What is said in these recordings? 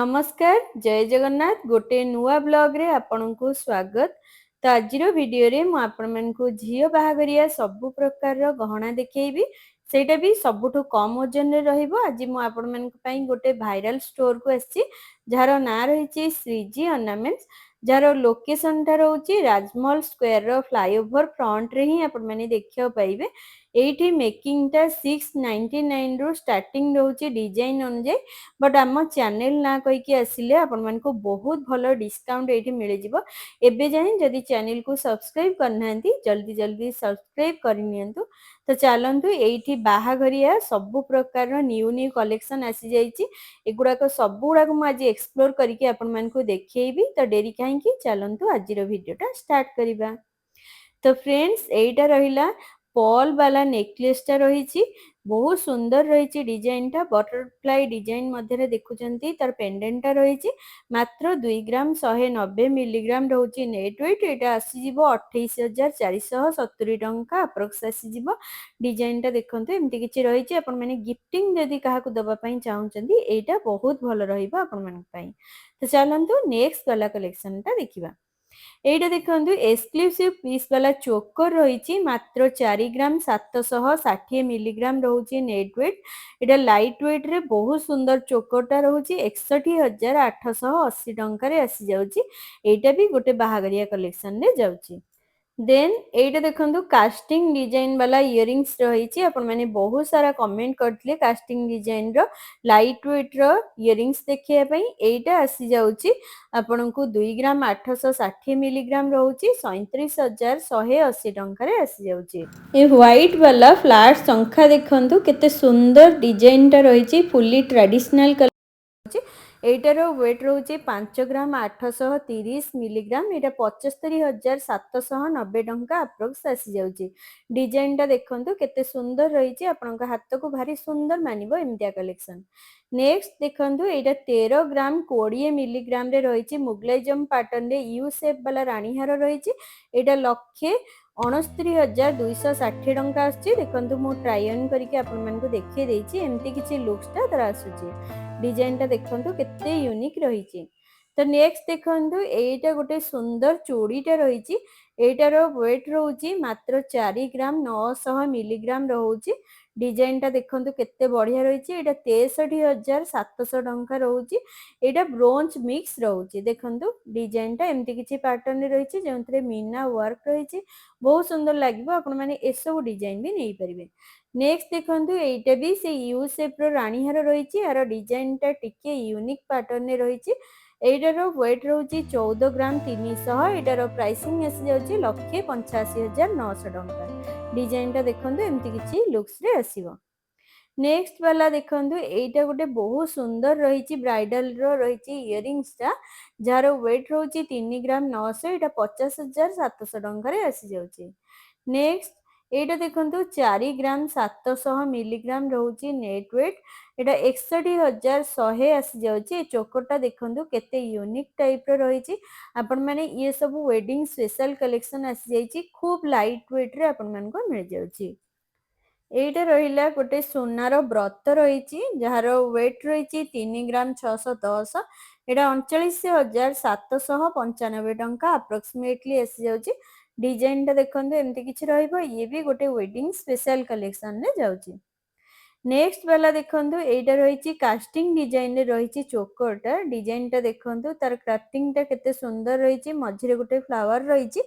नमस्कार जय जगन्नाथ गोटे नुआ ब्लॉग रे आपनकु स्वागत। तो आजिर वीडियो रे मु आपण मानकु झियो बाहागरिया सब प्रकार रो गहना देखैबी सेटा भी सबुठु कम ओजन रे रहिबो। आज मु आपण मानक पई गोटे वायरल स्टोर को आछि जार ना रहिछि श्रीजी ऑर्नामेंट्स जार लोकेशन टा रहउछि राजमहल स्क्वायर रो फ्लाईओवर फ्रंट रे ही आपण माने देखियो पाइबे। एठी मेकिंग टा 699 रो स्टार्टिंग रहउछि डिजाइन अनुजे बट आम चैनल ना कहीकि आसिले आपण मानकु बहुत भलो डिस्काउंट एठी मिल जिवो। एबे जाय जदि चैनल को सब्सक्राइब करनांती जल्दी जल्दी सब्सक्राइब करि नियंतु। तो चलंतु एठी बाहाघरिया सब प्रकार रो न्यू न्यू कलेक्शन आसी जाईची एगुडा को सब गुडा को आज एक्सप्लोर करके आपण मानकु देखैबी। तो डेरी काहेकि चलंतु आजिरो वीडियोटा स्टार्ट करिबा। तो फ्रेंड्स एटा रहिला पॉल वाला नेकलेस टा रहिछि बहुत सुंदर रहिछि डिजाइन टा बटरफ्लाई डिजाइन मध्य रे देखुचंती तार पेंडेंट टा रहिछि मात्र 2 ग्राम 190 मिलीग्राम रहउछि नेट वेट। एटा आसी जिवो 28470 टंका अप्रोक्स आसी जिवो। डिजाइन टा देखंतु एमति किछि रहिछि आपण माने गिफ्टिंग जदि काहा को दबा पई चाहुचंती एटा बहुत भलो रहिबो आपण मानक पई। तो चलंतु नेक्स्ट वाला कलेक्शन टा देखिबा। एटा देखंतु एक्सक्लूसिव पीस वाला चोकर रहिछि मात्र 4 ग्राम 760 मिलीग्राम रहउछि नेट वेट। एटा लाइट वेट रे बहुत सुंदर चोकरटा रहउछि 61880 टंका रे आसी जाउछि। एटा भी गोटे बाहागरिया कलेक्शन रे जाउछि। देन एटा देखंतु कास्टिंग डिजाइन वाला इयरिंग्स रहिछि आपण माने बहुत सारा कमेंट करथले कास्टिंग डिजाइन रो लाइट वेट रो इयरिंग्स देखिया पई। एटा आसी जाउछि आपनकु 2 ग्राम 860 मिलीग्राम रहउछि 37180 टंका रे आसी जाउछि। ए व्हाइट वाला फ्लैट संख्या देखंतु केते सुंदर डिजाइन टा रहिछि फुली ट्रेडिशनल एटार वेट रोचे 5 ग्राम 830 मिलीग्राम। एटा 75790 टंका अप्रोक्स आसी जाउची। डिजाइन टा देखंतु केते सुंदर रहिछि आपनका हाथ को भारी सुंदर मानिबो एमतिया कलेक्शन। नेक्स्ट देखंतु एटा 13 ग्राम 20 मिलीग्राम रे रहिछि मुगलाइजम पैटर्न रे यू शेप वाला रानी हार रहिछि। एटा लक्षे 69260 टंका आछि। देखंतु मु ट्राई ऑन करके आपन मानकु देखै देछि एमति किछि लुक्स ता तर आसुछि। डिजाइन टा देखंतु केते यूनिक रहिछि। तो नेक्स्ट देखंतु एटा गोटे सुंदर चूड़ीटा रहिछि। एटार वेट रहउछि मात्र 4 ग्राम 900 मिलीग्राम रहउछि। डिजाइन टा देखंतु केते बढ़िया रहिछि। एटा 63700 टंका रहउछि। एटा ब्रोंज मिक्स रहउछि। देखंतु डिजाइन टा एमति किछि पैटर्न रे रहिछि जेंतरे मीना वर्क रहिछि बहुत सुंदर लागिबो। आपण माने एसबु डिजाइन भी नै परिबे। नेक्स्ट देखंतु एटा भी से यू शेप रो रानी हार रहिछि। यार डिजाइन टा टिके यूनिक पैटर्न रे रहिछि। एटार वेट रहउछि 14 ग्राम 300। एटार प्राइसिंग आसी जाउछि 1,85,900 टंका। डिजाइन टा देखंतु एमति किछि लुक्स रे आसीबो। नेक्स्ट वाला देखंतु एटा गोटे बहुत सुंदर रहिछि ब्राइडल रो रहिछि इयरिंग्स टा जार वेट रहउछि 3 ग्राम 900। एटा 50,700 टंका रे आसी जाउछि। नेक्स्ट एटा देखंतु 4 ग्राम 700 मिलीग्राम रहउछि नेट वेट। एटा 61100 आसी जाउछि। ए चोकरटा देखंतु केते यूनिक टाइप रो रहिछि। आपण माने ये सब वेडिंग स्पेशल कलेक्शन आसी जाइछि खूब लाइट वेट रे आपण मान को मिल जाउछि। एटा रहिला गोटे सोनार व्रत रहिछि जार वेट रहिछि 3 ग्राम 610। एटा 39,795 टंका अप्रोक्सीमेटली आसी जाउछि। डिजाइन टा देखंतु एमति किछि रहइबो। ये भी गोटे वेडिंग स्पेशल कलेक्शन रे जाउछि। नेक्स्ट वाला देखंतु एटा रहिछि कास्टिंग डिजाइन रे रहिछि चोकरटा। डिजाइन टा देखंतु तार कटिंग टा केते सुंदर रहिछि मझिरे गोटे फ्लावर रहिछि।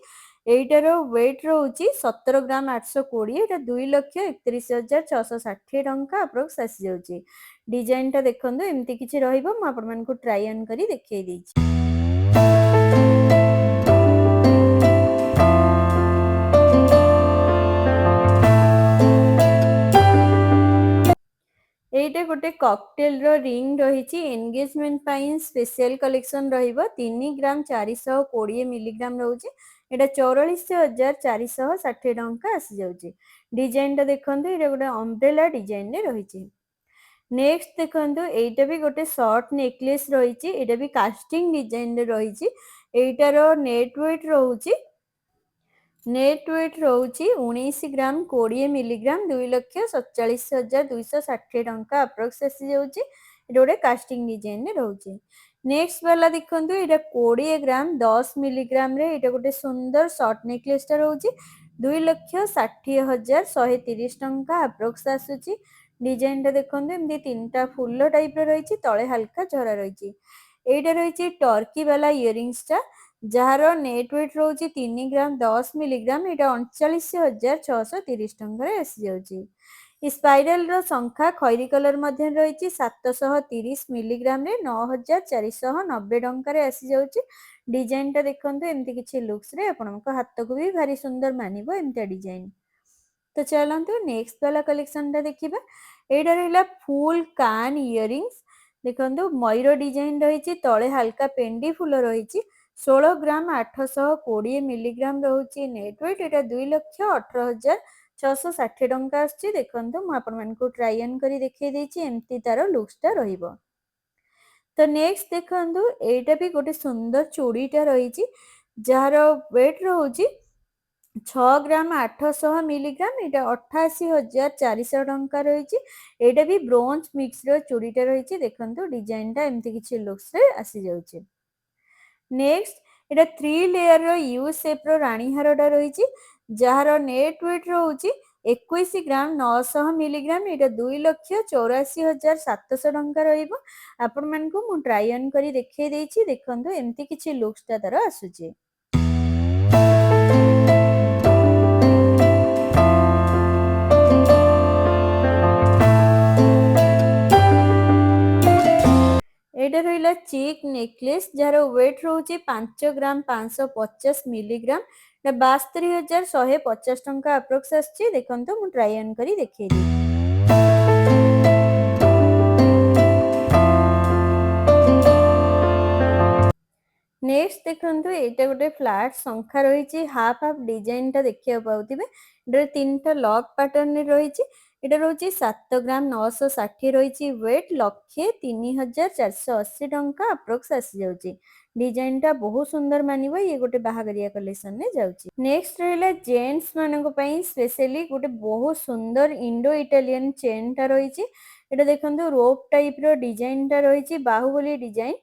एटार वेट रहउछि 17 ग्राम 820। एटा 2,31,660 टंका अप्रोक्स आसी जाउछि। डिजाइन टा देखंतु एमति किछि रहइबो। म आपण मानकु ट्राई ऑन करी देखै दैछि। एटा गोटे कॉकटेल रो रिंग रहिछि एंगेजमेंट पई स्पेशल कलेक्शन रहिबो। 3 ग्राम 420 मिलीग्राम रहउछि। एटा 44,460 टंका आसी जाउछि। डिजाइन टा देखंतु एटा गोटे अम्ब्रेला डिजाइन रे रहिछि। नेक्स्ट देखंतु एटा भी गोटे शॉर्ट नेकलेस रहिछि। एटा भी कास्टिंग डिजाइन रे रहिछि। एटार नेट वेट रहउछि 19 ग्राम 20 मिलीग्राम 2,47,260 टंका अप्रोक्स आसी जाउछि। ଏଇଟା ଗୋଟେ କାଷ୍ଟିଂ ଡିଜାଇନରେ ରହୁଛି। ନେକ୍ସଟ ବାଲା ଦେଖନ୍ତୁ ଏଇଟା 20 ଗ୍ରାମ 10 ମିଲିଗ୍ରାମରେ ଏଇଟା ଗୋଟେ ସୁନ୍ଦର ସର୍ଟ ନେକଲେସଟା ରହୁଛି। 2,60,130 ଟଙ୍କା ଆପ୍ରୋକ୍ସ ଆସୁଛି। ଡିଜାଇନଟା ଦେଖନ୍ତୁ ଏମିତି ତିନିଟା ଫୁଲ ଟାଇପର ରହିଛି, ତଳେ ହାଲକା ଝରା ରହିଛି। ଏଇଟା ରହିଛି ଟର୍କି ବାଲା ଇୟରିଙ୍ଗସଟା, ଯାହାର ନେଟ୍ ୱେଟ୍ ରହୁଛି 3 ଗ୍ରାମ 10 ମିଲିଗ୍ରାମ। ଏଇଟା 39,630 ଟଙ୍କାରେ ଆସିଯାଉଛି। ସ୍ପାଇରାଲର ଶଙ୍ଖା ଖଇରୀ କଲର ମଧ୍ୟ ରହିଛି, 730 ମିଲିଗ୍ରାମରେ 9,490 ଟଙ୍କାରେ ଆସିଯାଉଛି। ଡିଜାଇନଟା ଦେଖନ୍ତୁ ଏମିତି କିଛି ଲୁକ୍ସରେ ଆପଣଙ୍କ ହାତକୁ ବି ଭାରି ସୁନ୍ଦର ମାନିବ ଏମିତିଆ ଡିଜାଇନ। ତ ଚାଲନ୍ତୁ ନେକ୍ସଟ ବାଲା କଲେକ୍ସନଟା ଦେଖିବା। ଏଇଟା ରହିଲା ଫୁଲ କାନ ଇୟରିଙ୍ଗସ। ଦେଖନ୍ତୁ ମୟୂର ଡିଜାଇନ ରହିଛି, ତଳେ ହାଲକା ପେଣ୍ଡି ଫୁଲ ରହିଛି। 16 ଗ୍ରାମ 820 ମିଲିଗ୍ରାମ ରହୁଛି ନେଟ୍ ୱେଟ୍। ଏଇଟା 2,18,660 ଟଙ୍କା ଆସୁଛି। ଦେଖନ୍ତୁ ମୁଁ ଆପଣମାନଙ୍କୁ ଟ୍ରାଇ ଅନ୍ କରି ଦେଖେଇ ଦେଇଛି, ଏମିତି ତାର ଲୁକ୍ସଟା ରହିବ। ତ ନେକ୍ସଟ ଦେଖନ୍ତୁ ଏଇଟା ବି ଗୋଟେ ସୁନ୍ଦର ଚୁଡ଼ିଟା ରହିଛି, ଯାହାର ୱେଟ୍ ରହୁଛି 6 ଗ୍ରାମ 800 ମିଲିଗ୍ରାମ। ଏଇଟା 88,400 ଟଙ୍କା ରହିଛି। ଏଇଟା ବି ବ୍ରୋଞ୍ଜ ମିକ୍ସର ଚୁଡ଼ିଟା ରହିଛି। ଦେଖନ୍ତୁ ଡିଜାଇନଟା ଏମିତି କିଛି ଲୁକ୍ସରେ ଆସିଯାଉଛି। ନେକ୍ସଟ ଏଇଟା 3 ଲେୟରର ୟୁ ସେପ୍ର ରାଣୀ ହାରଟା ରହିଛି, ଯାହାର ନେଟ୍ ୱେଟ୍ ରହୁଛି 21 ଗ୍ରାମ 900 ମିଲିଗ୍ରାମ। ଏଇଟା 2,84,700 ଟଙ୍କା ରହିବ। ଆପଣମାନଙ୍କୁ ମୁଁ ଟ୍ରାଇ ଅନ୍ କରି ଦେଖେଇ ଦେଇଛି, ଦେଖନ୍ତୁ ଏମିତି କିଛି ଲୁକ୍ସଟା ତାର ଆସୁଛି। ଏଇଟା ରହିଲା ଚିକ୍ ନେକଲେସ୍, ଯାହାର ୱେଟ୍ ରହୁଛି 5 ଗ୍ରାମ 550 ମିଲିଗ୍ରାମ। ଏଇଟା 72,150 ଟଙ୍କା ଆପ୍ରୋକ୍ସ ଆସିଛି। ଦେଖନ୍ତୁ ମୁଁ ଟ୍ରାଇ ଅନ୍ କରି ଦେଖେଇ ଦେଇଛି। ନେକ୍ସଟ ଦେଖନ୍ତୁ ଏଇଟା ଗୋଟେ ଫ୍ଲାଟ ଶଙ୍ଖା ରହିଛି, ହାଫ ହାଫ ଡିଜାଇନଟା ଦେଖିବାକୁ ପାଉଥିବେ। ଏଟାରେ ତିନିଟା ଲକ୍ ପ୍ୟାଟର୍ନରେ ରହିଛି। ଏଇଟା ରହୁଛି 7 ଗ୍ରାମ 960 ରହିଛି ୱେଟ୍। 1,03,480 ଟଙ୍କା ଆପ୍ରୋକ୍ସ ଆସିଯାଉଛି। ଡିଜାଇନଟା ବହୁତ ସୁନ୍ଦର ମାନିବ, ଇଏ ଗୋଟେ ବାହାଘରିଆ କଲେକ୍ସନରେ ଯାଉଛି। ନେକ୍ସଟ ରହିଲା ଜେଣ୍ଟସ ମାନଙ୍କ ପାଇଁ ସ୍ପେଶାଲି ଗୋଟେ ବହୁତ ସୁନ୍ଦର ଇଣ୍ଡୋ ଇଟାଲିଆନ ଚେନଟା ରହିଛି। ଏଇଟା ଦେଖନ୍ତୁ ରୋପ୍ ଟାଇପର ଡିଜାଇନଟା ରହିଛି, ବାହୁବଲି ଡିଜାଇନ।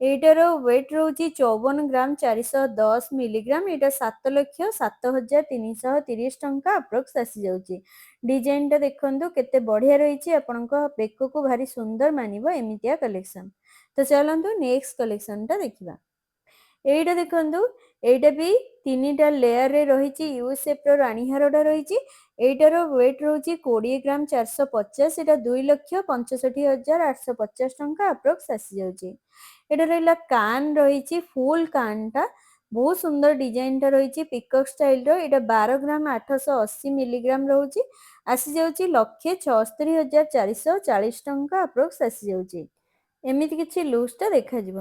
ଏଇଟାର ୱେଟ୍ ରହୁଛି 54 ଗ୍ରାମ 410 ମିଲିଗ୍ରାମ। ଏଇଟା 7,07,330 ଟଙ୍କା ଆପ୍ରୋକ୍ସ ଆସିଯାଉଛି। ଡିଜାଇନଟା ଦେଖନ୍ତୁ କେତେ ବଢିଆ ରହିଛି, ଆପଣଙ୍କ ବେକକୁ ଭାରି ସୁନ୍ଦର ମାନିବ ଏମିତିଆ କଲେକ୍ସନ। ତ ଚାଲନ୍ତୁ ନେକ୍ସଟ କଲେକ୍ସନଟା ଦେଖିବା। ଏଇଟା ଦେଖନ୍ତୁ ଏଇଟା ବି ତିନିଟା ଲେୟାରରେ ରହିଛି, ୟୁ ସେପ୍ର ରାଣୀ ହାରଟା ରହିଛି। ଏଇଟାର ୱେଟ୍ ରହୁଛି 20 ଗ୍ରାମ 450। ଏଇଟା 2,65,850 ଟଙ୍କା ଆପ୍ରୋକ୍ସ ଆସିଯାଉଛି। ଏଇଟା ରହିଲା କାନ ରହିଛି, ଫୁଲ କାନଟା ବହୁତ ସୁନ୍ଦର ଡିଜାଇନଟା ରହିଛି ପିକକ୍ ଷ୍ଟାଇଲର। ଏଇଟା 12 ଗ୍ରାମ 880 ମିଲିଗ୍ରାମ ରହୁଛି, ଆସିଯାଉଛି 1,76,440 ଟଙ୍କା ଆପ୍ରୋକ୍ସ ଆସିଯାଉଛି। ଏମିତି କିଛି ଲୁକ୍ସଟା ଦେଖାଯିବ।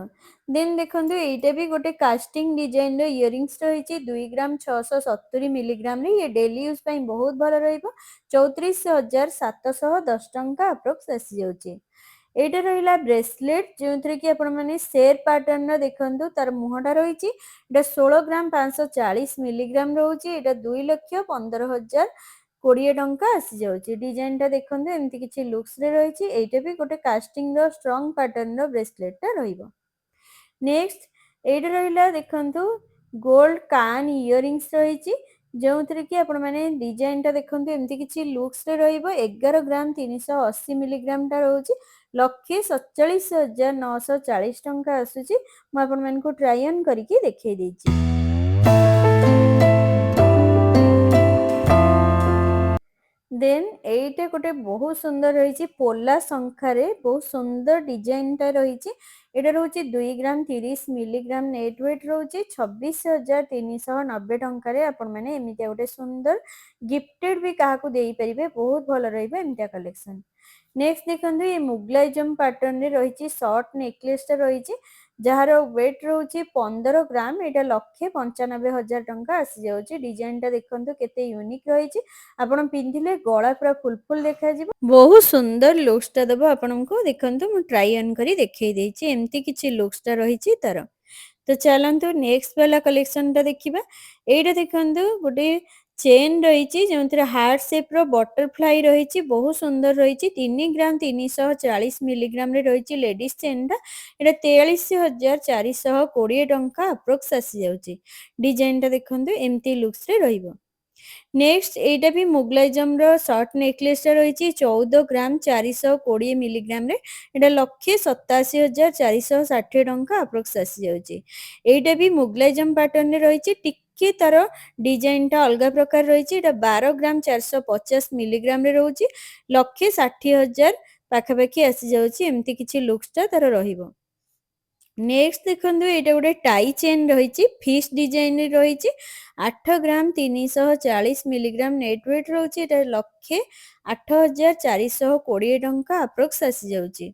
ଦେନ୍ ଦେଖନ୍ତୁ ଏଇଟା ବି ଗୋଟେ କାଷ୍ଟିଂ ଡିଜାଇନର ଇୟରିଙ୍ଗସ ରହିଛି, 2 ଗ୍ରାମ 670 ମିଲିଗ୍ରାମରେ। ଇଏ ଡେଲି ୟୁଜ୍ ପାଇଁ ବହୁତ ଭଲ ରହିବ। 34,710 ଟଙ୍କା ଆପ୍ରୋକ୍ସ ଆସିଯାଉଛି। ଏଇଟା ରହିଲା ବ୍ରେସଲେଟ୍, ଯେଉଁଥିରେ କି ଆପଣମାନେ ସେର୍ ପ୍ୟାଟର୍ନର ଦେଖନ୍ତୁ ତାର ମୁହଁଟା ରହିଛି। ଏଇଟା 16 ଗ୍ରାମ 540 ମିଲିଗ୍ରାମ ରହୁଛି। ଏଇଟା 2,15,020 ଟଙ୍କା ଆସିଯାଉଛି। ଡିଜାଇନଟା ଦେଖନ୍ତୁ ଏମିତି କିଛି ଲୁକ୍ସରେ ରହିଛି। ଏଇଟା ବି ଗୋଟେ କାଷ୍ଟିଂର ଷ୍ଟ୍ରଙ୍ଗ ପ୍ୟାଟର୍ନର ବ୍ରେସଲେଟଟା ରହିବ। ନେକ୍ସଟ ଏଇଟା ରହିଲା ଦେଖନ୍ତୁ ଗୋଲ୍ଡ କାନ ଇୟରିଙ୍ଗସ ରହିଛି, ଯେଉଁଥିରେ କି ଆପଣମାନେ ଡିଜାଇନଟା ଦେଖନ୍ତୁ ଏମିତି କିଛି ଲୁକ୍ସରେ ରହିବ। 11 ଗ୍ରାମ 380 ମିଲିଗ୍ରାମଟା ରହୁଛି। 1,47,940 ଟଙ୍କା ଆସୁଛି। ମୁଁ ଆପଣମାନଙ୍କୁ ଟ୍ରାଇ ଅନ୍ କରିକି ଦେଖେଇ ଦେଇଛି। ଦେନ୍ ଏଇଟା ଗୋଟେ ବହୁତ ସୁନ୍ଦର ରହିଛି, ପୋଲା ଶଙ୍ଖାରେ ବହୁତ ସୁନ୍ଦର ଡିଜାଇନଟା ରହିଛି। ଏଇଟା ରହୁଛି 2 ଗ୍ରାମ 30 ମିଲିଗ୍ରାମ ନେଟ୍ ୱେଟ୍ ରହୁଛି। 26,390 ଟଙ୍କାରେ ଆପଣମାନେ ଏମିତିଆ ଗୋଟେ ସୁନ୍ଦର ଗିଫ୍ଟେଡ ବି କାହାକୁ ଦେଇପାରିବେ, ବହୁତ ଭଲ ରହିବ ଏମିତିଆ କଲେକ୍ସନ। ନେକ୍ସଟ ଦେଖନ୍ତୁ ଏ ମୁଗଲାଇଜମ ପ୍ୟାଟର୍ନରେ ରହିଛି ସର୍ଟ ନେକଲେସଟା ରହିଛି, ଯାହାର ୱେଟ୍ ରହୁଛି 15 ଗ୍ରାମ। ଏଇଟା 1,95,000 ଟଙ୍କା ଆସିଯାଉଛି। ଡିଜାଇନଟା ଦେଖନ୍ତୁ କେତେ ୟୁନିକ୍ ରହିଛି, ଆପଣ ପିନ୍ଧିଲେ ଗଳା ପୁରା ଫୁଲଫୁଲ ଦେଖାଯିବ, ବହୁତ ସୁନ୍ଦର ଲୁକ୍ସଟା ଦେବ ଆପଣଙ୍କୁ। ଦେଖନ୍ତୁ ମୁଁ ଟ୍ରାଇ ଅନ୍ କରି ଦେଖେଇ ଦେଇଛି, ଏମିତି କିଛି ଲୁକ୍ସଟା ରହିଛି ତାର। ତ ଚାଲନ୍ତୁ ନେକ୍ସଟ ବାଲା କଲେକ୍ସନଟା ଦେଖିବା। ଏଇଟା ଦେଖନ୍ତୁ ଗୋଟେ ଚେନ୍ ରହିଛି ଯେଉଁଥିରେ ହାର୍ଟ ସେପ୍ର ବଟରଫ୍ଲାଇ ରହିଛି, ବହୁତ ସୁନ୍ଦର ରହିଛି। 3 ଗ୍ରାମ 340 ମିଲିଗ୍ରାମରେ ରହିଛି ଲେଡ଼ିସ୍ ଚେନ୍ଟା। ଏଇଟା 43,420 ଟଙ୍କା ଆପ୍ରୋକ୍ସ ଆସିଯାଉଛି। ଡିଜାଇନଟା ଦେଖନ୍ତୁ ଏମିତି ଲୁକ୍ସରେ ରହିବ। ନେକ୍ସଟ ଏଇଟା ବି ମୋଗଲାଇଜମର ସର୍ଟ ନେକଲେସଟା ରହିଛି 14 ଗ୍ରାମ 420 ମିଲିଗ୍ରାମରେ। ଏଇଟା 1,87,460 ଟଙ୍କା ଆପ୍ରୋକ୍ସ ଆସିଯାଉଛି। ଏଇଟା ବି ମୋଗଲାଇଜମ ପାଟର୍ନରେ ରହିଛି, ଟିକେ ତାର ଡିଜାଇନଟା ଅଲଗା ପ୍ରକାର ରହିଛି। ଏଇଟା 12 ଗ୍ରାମ 450 ମିଲିଗ୍ରାମରେ ରହୁଛି, 1,60,000 ପାଖାପାଖି ଆସିଯାଉଛି। ଏମିତି କିଛି ଲୁକ୍ସଟା ତାର ରହିବ। ନେକ୍ସଟ ଦେଖନ୍ତୁ ଏଇଟା ଗୋଟେ ଟାଇ ଚେନ୍ ରହିଛି, ଫିସ୍ ଡିଜାଇନରେ ରହିଛି। 8 ଗ୍ରାମ 340 ମିଲିଗ୍ରାମ ନେଟ୍ ୱେଟ୍ ରହୁଛି। ଏଇଟା 1,08,420 ଟଙ୍କା ଆପ୍ରୋକ୍ସ ଆସିଯାଉଛି।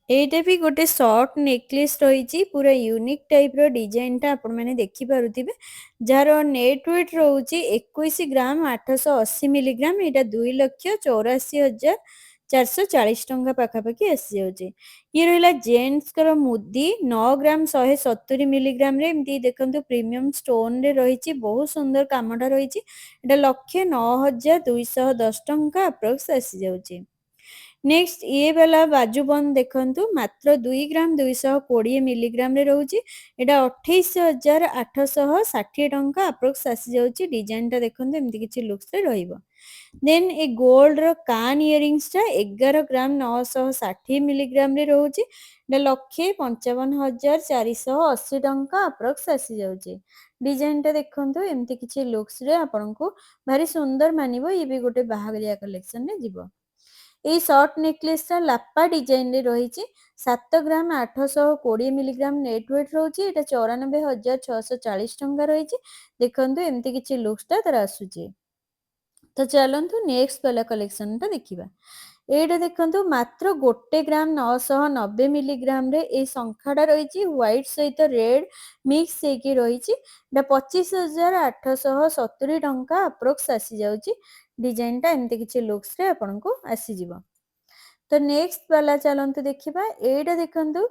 ଏଇଟା ବି ଗୋଟେ ସର୍ଟ ନେକଲେସ୍ ରହିଛି, ପୁରା ୟୁନିକ୍ ଟାଇପର ଡିଜାଇନଟା ଆପଣମାନେ ଦେଖିପାରୁଥିବେ, ଯାହାର ନେଟ୍ ୱେଟ୍ ରହୁଛି 21 ଗ୍ରାମ 880 ମିଲିଗ୍ରାମ। ଏଇଟା 2,84,440 ଟଙ୍କା ପାଖାପାଖି ଆସିଯାଉଛି। ଇଏ ରହିଲା ଜେଣ୍ଟସଙ୍କର ମୁଦି 9 ଗ୍ରାମ 170 ମିଲିଗ୍ରାମରେ। ଏମିତି ଦେଖନ୍ତୁ ପ୍ରିମିୟମ ଷ୍ଟୋନରେ ରହିଛି, ବହୁତ ସୁନ୍ଦର କାମଟା ରହିଛି। ଏଇଟା 1,09,210 ଟଙ୍କା ଆପ୍ରୋକ୍ସ ଆସିଯାଉଛି। ନେକ୍ସଟ ଇଏ ବାଲା ବାଜୁବନ୍ଦ ଦେଖନ୍ତୁ, ମାତ୍ର 2 ଗ୍ରାମ 220 ମିଲିଗ୍ରାମରେ ରହୁଛି। ଏଇଟା 28,860 ଟଙ୍କା ଆପ୍ରୋକ୍ସ ଆସିଯାଉଛି। ଡିଜାଇନଟା ଦେଖନ୍ତୁ ଏମିତି କିଛି ଲୁକ୍ସରେ ରହିବ। ଦେନ୍ ଏ ଗୋଲ୍ଡର କାନ୍ ଇୟରିଙ୍ଗସଟା 11 ଗ୍ରାମ 960 ମିଲିଗ୍ରାମରେ ରହୁଛି। ଏଇଟା 1,55,480 ଟଙ୍କା ଆପ୍ରୋକ୍ସ ଆସିଯାଉଛି। ଡିଜାଇନଟା ଦେଖନ୍ତୁ ଏମିତି କିଛି ଲୁକ୍ସରେ ଆପଣଙ୍କୁ ଭାରି ସୁନ୍ଦର ମାନିବ। ଇଏ ବି ଗୋଟେ ବାହାଘରିଆ କଲେକ୍ସନରେ ଯିବ। ଏଇ ସର୍ଟ ନେକଲେସଟା ଲାପା ଡିଜାଇନରେ ରହିଛି, 7 ଗ୍ରାମ 820 ମିଲିଗ୍ରାମ ନେଟ୍ ୱେଟ୍ ରହୁଛି। ଏଇଟା 94,640 ଟଙ୍କା ରହିଛି। ଦେଖନ୍ତୁ ଏମିତି କିଛି ଲୁକ୍ସଟା ତାର ଆସୁଛି। ତ ଚାଲନ୍ତୁ ନେକ୍ସଟ ବାଲା କଲେକ୍ସନଟା ଦେଖିବା। ଏଇଟା ଦେଖନ୍ତୁ ମାତ୍ର 1 ଗ୍ରାମ 990 ମିଲିଗ୍ରାମରେ ଏଇ ଶଙ୍ଖାଟା ରହିଛି, ହ୍ୱାଇଟ୍ ସହିତ ରେଡ୍ ମିକ୍ସ ହେଇକି ରହିଛି। ଏଇଟା 25,870 ଟଙ୍କା ଆପ୍ରୋକ୍ସ ଆସିଯାଉଛି। ଡିଜାଇନଟା ଏମିତି କିଛି ଲୁକ୍ସରେ ଆପଣଙ୍କୁ ଆସିଯିବ। ତ ନେକ୍ସଟ ବାଲା ଚାଲନ୍ତୁ ଦେଖିବା। ଏଇଟା ଦେଖନ୍ତୁ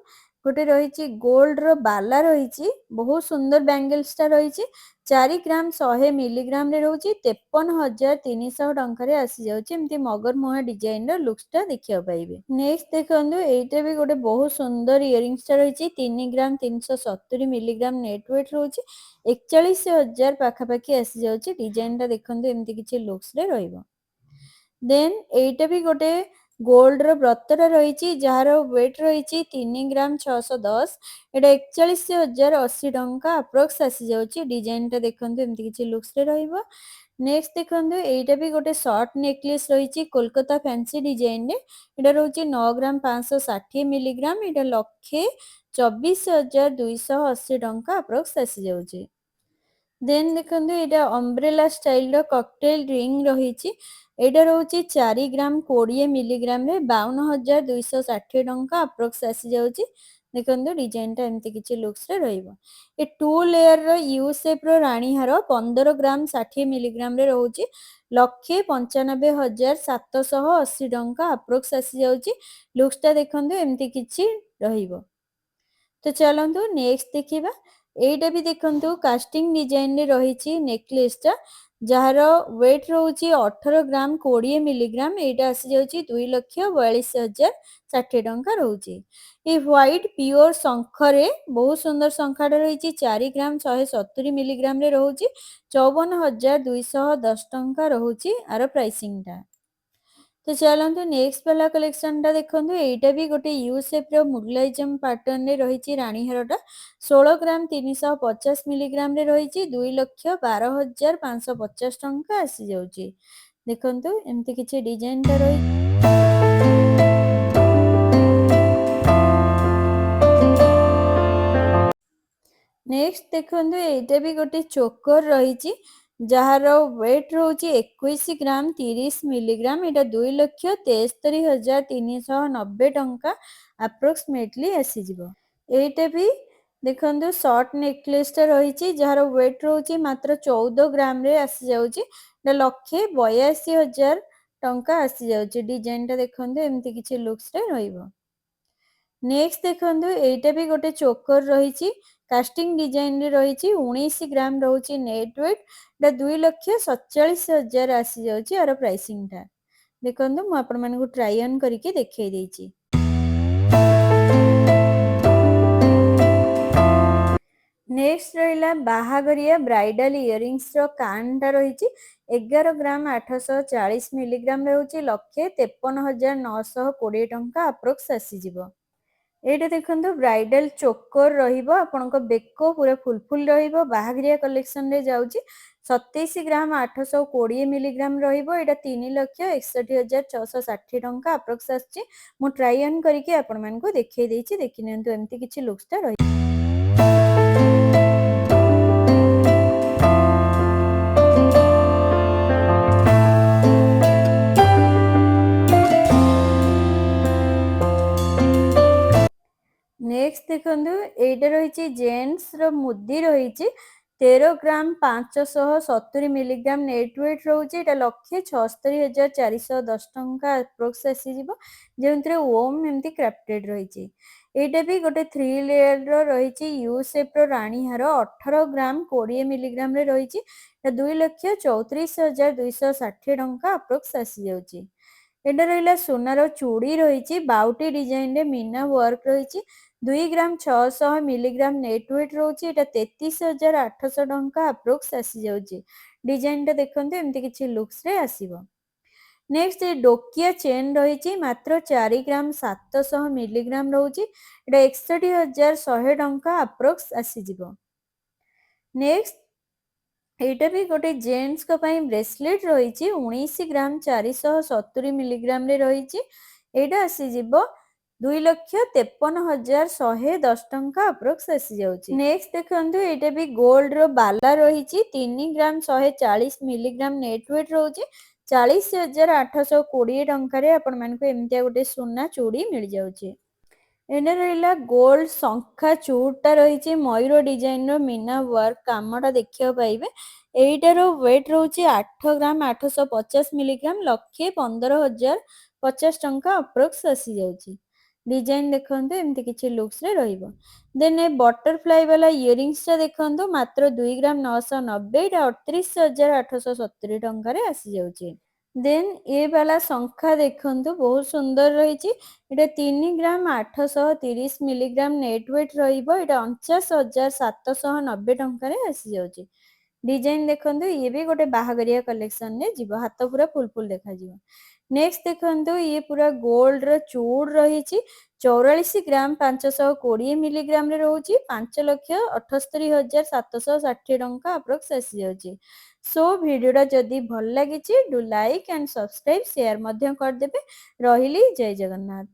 ଗୋଟେ ରହିଛି ଗୋଲ୍ଡର ବାଲା ରହିଛି, ବହୁତ ସୁନ୍ଦର ବ୍ୟାଙ୍ଗେଲ୍ସଟା ରହିଛି। 4 ଗ୍ରାମ 100 ମିଲିଗ୍ରାମରେ ରହୁଛି, 53,300 ଟଙ୍କାରେ ଆସିଯାଉଛି। ଏମିତି ମଗରମୁହାଁ ଡିଜାଇନର ଲୁକ୍ସଟା ଦେଖିବାକୁ ପାଇବେ। ନେକ୍ସଟ ଦେଖନ୍ତୁ ଏଇଟା ବି ଗୋଟେ ବହୁତ ସୁନ୍ଦର ଇୟରିଙ୍ଗସଟା ରହିଛି, 3 ଗ୍ରାମ 370 ମିଲିଗ୍ରାମ ନେଟ୍ ୱେଟ୍ ରହୁଛି। 41,000 ପାଖାପାଖି ଆସିଯାଉଛି। ଡିଜାଇନଟା ଦେଖନ୍ତୁ ଏମିତି କିଛି ଲୁକ୍ସରେ ରହିବ। ଦେନ୍ ଏଇଟା ବି ଗୋଟେ ଗୋଲ୍ଡର ବ୍ରତଟା ରହିଛି, ଯାହାର ୱେଟ୍ ରହିଛି 3 ଗ୍ରାମ 610। ଏଇଟା 41,080 ଟଙ୍କା ଆପ୍ରୋକ୍ସ ଆସିଯାଉଛି। ଡିଜାଇନଟା ଦେଖନ୍ତୁ ଏମିତି କିଛି ଲୁକ୍ସରେ ରହିବ। ନେକ୍ସଟ ଦେଖନ୍ତୁ ଏଇଟା ବି ଗୋଟେ ସର୍ଟ ନେକଲେସ୍ ରହିଛି, କୋଲକାତା ଫ୍ୟାନ୍ସି ଡିଜାଇନରେ। ଏଇଟା ରହୁଛି 9 ଗ୍ରାମ 560 ମିଲିଗ୍ରାମ। ଏଇଟା 1,24,280 ଟଙ୍କା ଆପ୍ରୋକ୍ସ ଆସିଯାଉଛି। ଦେନ୍ ଦେଖନ୍ତୁ ଏଇଟା ଅମ୍ବ୍ରେଲା ଷ୍ଟାଇଲର କକଟେଲ ରିଙ୍ଗ ରହିଛି। ଏଇଟା ରହୁଛି 4 ଗ୍ରାମ 20 ମିଲିଗ୍ରାମରେ 52,260 ଟଙ୍କା ଆପ୍ରୋକ୍ସ ଆସିଯାଉଛି। ଦେଖନ୍ତୁ ଡିଜାଇନଟା ଏମିତି କିଛି ଲୁକ୍ସରେ ରହିବ। ଏ 2 ଲେୟରର ୟୁ ସେପ୍ର ରାଣୀ ହାର 15 ଗ୍ରାମ 60 ମିଲିଗ୍ରାମରେ ରହୁଛି, 1,95,780 ଟଙ୍କା ଆପ୍ରୋକ୍ସ ଆସିଯାଉଛି। ଲୁକ୍ସଟା ଦେଖନ୍ତୁ ଏମିତି କିଛି ରହିବ। ତ ଚାଲନ୍ତୁ ନେକ୍ସଟ ଦେଖିବା। ଏଇଟା ବି ଦେଖନ୍ତୁ କାଷ୍ଟିଂ ଡିଜାଇନରେ ରହିଛି ନେକଲେସଟା, ଯାହାର ୱେଟ୍ ରହୁଛି 18 ଗ୍ରାମ 20 ମିଲିଗ୍ରାମ। ଏଇଟା ଆସିଯାଉଛି 2,42,060 ଟଙ୍କା ରହୁଛି। ଏ ହ୍ୱାଇଟ୍ ପିଓର ଶଙ୍ଖରେ ବହୁତ ସୁନ୍ଦର ଶଙ୍ଖାଟା ରହିଛି, 4 ଗ୍ରାମ 170 ମିଲିଗ୍ରାମରେ ରହୁଛି। 54,210 ଟଙ୍କା ରହୁଛି ଆର ପ୍ରାଇସିଂଟା। ତ ଚାଲନ୍ତୁ ନେକ୍ସଟ ବାଲା କଲେକ୍ସନଟା ଦେଖନ୍ତୁ। ଏଇଟା ବି ଗୋଟେ ୟୁ ସେପ୍ର ମୁଗଲାଇଜମ ପାଟର୍ନରେ ରହିଛି ରାଣୀ ହାରଟା, 16 ଗ୍ରାମ 350 ମିଲିଗ୍ରାମରେ ରହିଛି। 2,12,550 ଟଙ୍କା ଆସିଯାଉଛି। ଦେଖନ୍ତୁ ଏମିତି କିଛି ଡିଜାଇନଟା ରହିଛି। ନେକ୍ସଟ ଦେଖନ୍ତୁ ଏଇଟା ବି ଗୋଟେ ଚୋକର ରହିଛି, ଯାହାର ୱେଟ୍ ରହୁଛି 21 ଗ୍ରାମ 30 ମିଲିଗ୍ରାମ। ଏଇଟା 2,73,390 ଟଙ୍କା ଆପ୍ରୋକ୍ସିମେଟଲି ଆସିଯିବ। ଏଇଟା ବି ଦେଖନ୍ତୁ ସର୍ଟ ନେକଲେସଟା ରହିଛି, ଯାହାର ୱେଟ୍ ରହୁଛି ମାତ୍ର 14 ଗ୍ରାମରେ ଆସିଯାଉଛି। ଏଇଟା 1,82,000 ଟଙ୍କା ଆସିଯାଉଛି। ଡିଜାଇନଟା ଦେଖନ୍ତୁ ଏମିତି କିଛି ଲୁକ୍ସରେ ରହିବ। ନେକ୍ସଟ ଦେଖନ୍ତୁ ଏଇଟା ବି ଗୋଟେ ଚୋକର ରହିଛି, कास्टिंग डिजाइन रे रही 19 ग्राम रोची नेट वेट 2,47,000 आसी जाउची आरो प्राइसिंग था देखंतु मु आपण मानकु ट्राई ऑन करके देखै देइची। नेक्स्ट रहिला बाहागरिया ब्राइडल इयरिंग्स रो कानटा रही 11 ग्राम 840 मिलीग्राम रहउची 1,53,920 टंका अप्रोक्स आसी जिवो। एटा देखंतु ब्राइडल चोकर रहिबो आपनको बेको पूरा फुल रहिबो बाहागरिया कलेक्शन रे जाउची 27 ग्राम 820 मिलीग्राम रहिबो एटा 3,61,660 टंका अप्रोक्स आछि। मु ट्राई ऑन करके आपण मानकु देखै देइची देखि नियंतु एमती किछि लुक्स ता रहि। नेक्स्ट देखंतु एटा रही जेंट्स रो मुदी रही 13 ग्राम 570 मिलीग्राम नेट वेट रोचे 1,76,410 टंका अप्रोक्स आसी जिवो जेंतरे ओम एमती क्राफ्टेड रही एटा भी गोटे 3 लेयर रो रही यू शेप रो रानी हार 18 ग्राम 20 मिलीग्राम रे रही 2,34,260 टंका अप्रोक्स आसी जाउची। एटा रहिला सोनार चूड़ी रही बाउटी डिजाइन रे मीना वर्क रही 2 ग्राम 600 मिलीग्राम नेट वेट रोची 33,800 टंका अप्रोक्स आसी जाउची। डिजाइन टा देखंतु एमती किछि लुक्स रे आसीबो। नेक्स्ट डोकिया चेन रही मात्र 4 ग्राम 700 मिलीग्राम रोची एटा 61,100 टंका अप्रोक्स आसी जिवो। नेक्स्ट एटा भी गोटे जेंट्स को पई ब्रेसलेट रही 19 ग्राम 470 मिलीग्राम रे रही एटा आसी जिवो 2,53,110 टंका अप्रोक्स आसी जाउची। नेक्स्ट देखंतु एटा भी गोल्ड रो बाला रही 3 ग्राम 140 मिलीग्राम नेट वेट रोची 40,820 टंका रे आपण मानको एमतिया गोटे सोना चूड़ी मिल जाउची। एने रहिला गोल्ड शंखा चूड़टा रही मयूर डिजाइन रो मीना वर्क कामटा देखियो पाइबे एइटारो वेट रोची 8 ग्राम 850 मिलीग्राम 1,15,050 टंका अप्रोक्स आसी जाउची। डिजाइन देखंतु एमती किछि लुक्स रे रहिबो। देन ए बटरफ्लाई वाला इयरिंग्स ता देखंतु मात्र 2 ग्राम 990 एटा 38,870 टंका रे आसी जाउची। देन ए वाला शंखा देखंतु बहुत सुंदर रही एटा 3 ग्राम 830 मिलीग्राम नेट वेट रहिबो एटा 49,790 टंका रे आसी जाउची। डिजाइन देखंतु ये भी गोटे बाहागरिया कलेक्शन रे जीवो हाथ पूरा फुल देखा जीवो। नेक्स्ट देखंतु ये पूरा गोल्ड रो चूड़ रही 44 ग्राम 520 मिलीग्राम रे रहउची 5,78,760 टंका अप्रोक्स आसी जाउची। सो वीडियोटा जदि भल लागिची do like and subscribe share मध्य कर देबे। रहिली जय जगन्नाथ।